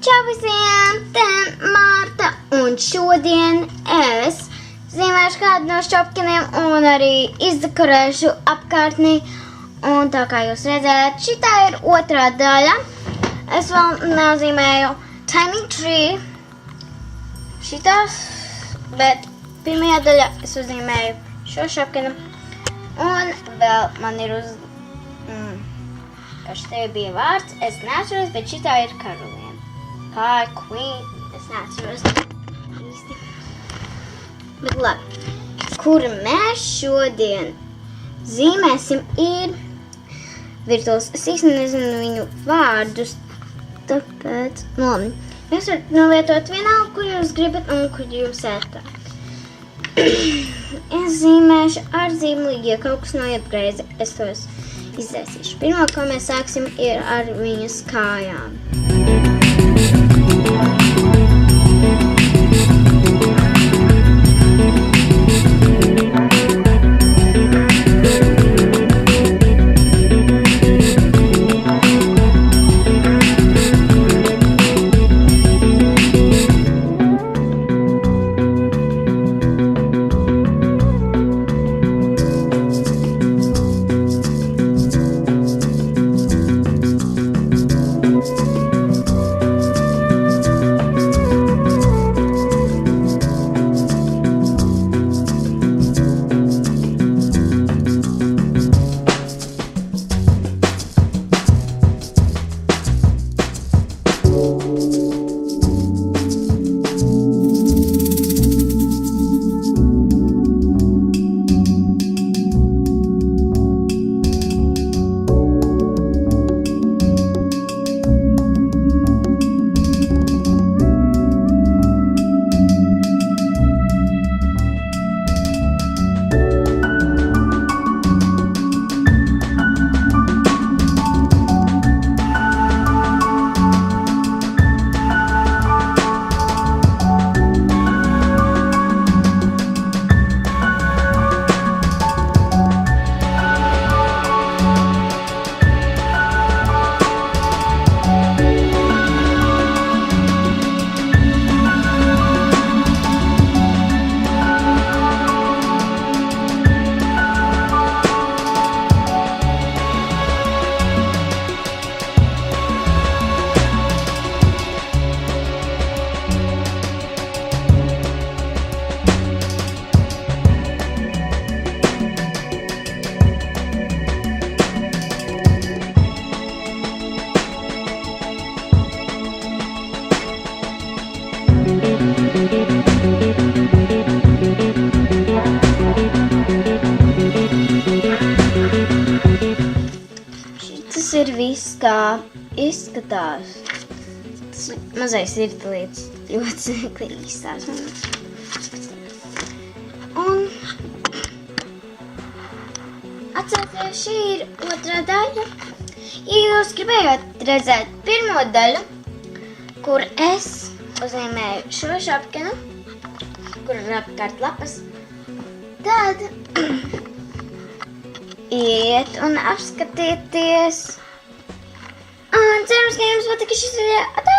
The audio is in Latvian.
Čau visiem, te Marta, un šodien es zīmēšu kādu no šķopkiniem un arī izdekorēšu apkārtni. Un tā kā jūs redzējāt, šitā ir otrā daļa. Es vēl nezīmēju Tiny Tree šitās, bet pirmajā daļā es uzzīmēju šo šķopkinu. Un vēl man ir kas tev bija vārds, es neatceros, bet šitā ir Karolīna. Kā Queen, es neatceros īsti. Bet labi, kur mēs šodien zīmēsim ir virtuāls. Es īsti nezinu viņu vārdus, tāpēc, labi. Jūs varat novietot vienalga, kur jūs gribat un kur jums ētā. Es zīmēšu ar zīmuli, ja kaut kas noiet greizi, es tos izdzēsīšu. Pirmā, ko mēs sāksim, ir ar viņas kājām. Šitas ir viss, kā izskatās. Tas mazais irtelīts ļoti sēklīgi izstās. Un atcerieties, šī ir otrā daļa. Ja jūs gribējāt redzēt pirmo daļu, kur es uzzīmēju šo šķopkinu, kur ir apkārt lapas, tad iet un apskatieties. Un cerams, ka jums patika šis video.